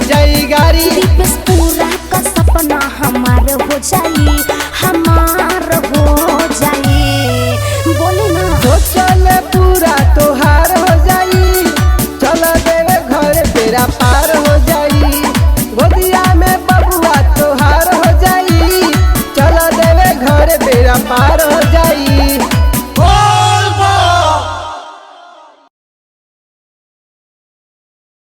जाई गाड़ी। दीपेश पूरा का सपना हमार हो जाई, हमार हो जाई। बोले ना हो चले पूरा तोहार हो जाई, चल देवे घर बेरा पार हो जाई। गोदिया में बबुआ तोहार हो जाई, चल देवे घर बेरा पार हो जाई।